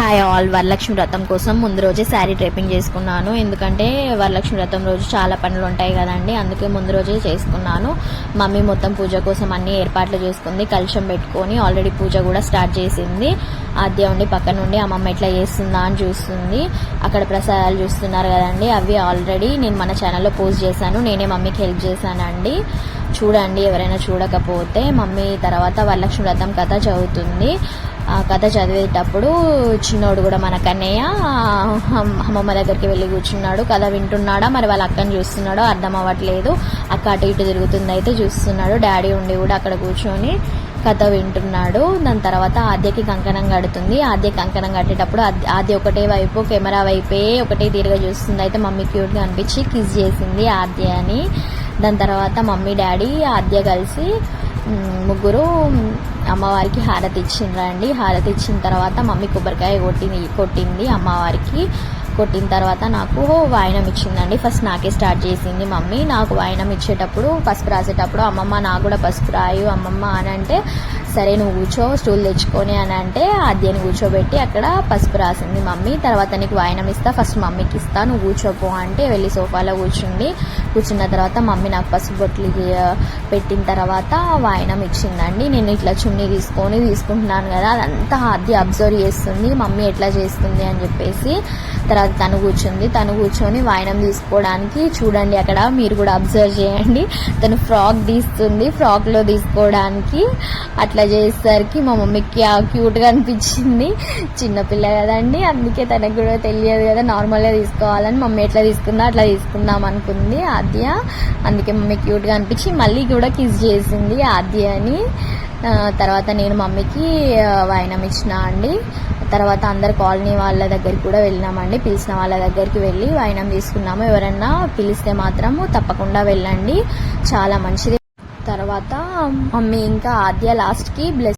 Hi all. Varalakshmi వ్రతం కోసం ముందు రోజే శారీ డ్రేపింగ్ చేసుకున్నాను. ఎందుకంటే వరలక్ష్మి వ్రతం రోజు చాలా పనులు ఉంటాయి కదండి, అందుకే ముందు రోజే చేసుకున్నాను. మమ్మీ మొత్తం పూజ కోసం అన్ని ఏర్పాట్లు చేసుకుంది. కలశం పెట్టుకొని ఆల్రెడీ పూజ కూడా స్టార్ట్ చేసింది. ఆద్య ఉండి పక్క నుండి అమ్మమ్మ ఎట్లా చేస్తుందా అని చూస్తుంది. అక్కడ ప్రసాదాలు చూస్తున్నారు కదండి, అవి ఆల్రెడీ నేను మన ఛానల్లో పోస్ట్ చేశాను. నేనే మమ్మీకి హెల్ప్ చేశానండి. చూడండి, ఎవరైనా చూడకపోతే. మమ్మీ తర్వాత వరలక్ష్మి వ్రతం కథ చదువుతుంది. ఆ కథ చదివేటప్పుడు చిన్నోడు కూడా మన కన్నయ్య అమ్మమ్మ దగ్గరికి వెళ్ళి కూర్చున్నాడు. కథ వింటున్నాడా మరి వాళ్ళ అక్కని చూస్తున్నాడో అర్థం అవ్వట్లేదు. అక్క అటు ఇటు తిరుగుతుంది అయితే చూస్తున్నాడు. డాడీ ఉండి కూడా అక్కడ కూర్చొని కథ వింటున్నాడు. దాని తర్వాత ఆద్యకి కంకణం కడుతుంది. ఆద్య కంకణం కట్టేటప్పుడు ఆద్య ఒకటే వైపు కెమెరా వైపే ఒకటే తీరుగా చూస్తుంది. అయితే మమ్మీ క్యూట్గా అనిపించి కిస్ చేసింది ఆద్య అని. దాని తర్వాత మమ్మీ డాడీ ఆద్య కలిసి ముగ్గురు అమ్మవారికి హారతి ఇచ్చిండ్రండి. హారతి ఇచ్చిన తర్వాత మమ్మీ కొబ్బరికాయ కొట్టింది అమ్మవారికి. కొట్టిన తర్వాత నాకు వాయనం ఇచ్చిందండి. ఫస్ట్ నాకే స్టార్ట్ చేసింది మమ్మీ. నాకు వాయనం ఇచ్చేటప్పుడు పసుపు రాసేటప్పుడు అమ్మమ్మ నాకు కూడా పసుపు రాయు అమ్మమ్మ అని అంటే, సరే నువ్వు కూర్చో స్టూల్ తెచ్చుకొని అని అంటే ఆద్యని కూర్చోబెట్టి అక్కడ పసుపు రాసింది మమ్మీ. తర్వాత నీకు వాయనం ఇస్తా, ఫస్ట్ మమ్మీకి ఇస్తా, నువ్వు కూర్చోపో అంటే వెళ్ళి సోఫాలో కూర్చున్న తర్వాత మమ్మీ నాకు పసుపు బొట్లు పెట్టిన తర్వాత వాయనం ఇచ్చిందండి. నేను ఇట్లా చున్నీ తీసుకుంటున్నాను కదా, అదంతా ఆద్య అబ్జర్వ్ చేస్తుంది మమ్మీ ఎట్లా చేస్తుంది అని చెప్పేసి. తర్వాత తను కూర్చొని వాయనం తీసుకోవడానికి చూడండి, అక్కడ మీరు కూడా అబ్జర్వ్ చేయండి, తను ఫ్రాక్ తీస్తుంది. ఫ్రాక్లో తీసుకోవడానికి అట్లా చేసేసరికి మా మమ్మీకి క్యూట్గా అనిపించింది. చిన్నపిల్ల కదండి, అందుకే తనకు కూడా తెలియదు కదా, నార్మల్గా తీసుకోవాలని. మమ్మీ ఎట్లా తీసుకుందా అట్లా తీసుకుందాం అనుకుంది ఆద్య. అందుకే మమ్మీ క్యూట్గా అనిపించి మళ్ళీ కూడా కిస్ చేసింది ఆద్యని. తర్వాత నేను మమ్మీకి వాయనం ఇచ్చిన అండి. తర్వాత అందరు కాలనీ వాళ్ళ దగ్గరికి కూడా వెళ్ళినామండి. పిలిచిన వాళ్ళ దగ్గరికి వెళ్ళి వాయనం తీసుకున్నాము. ఎవరన్నా పిలిస్తే మాత్రము తప్పకుండా వెళ్ళండి, చాలా మంచిది. తర్వాత మమ్మీ ఇంకా ఆద్య లాస్ట్కి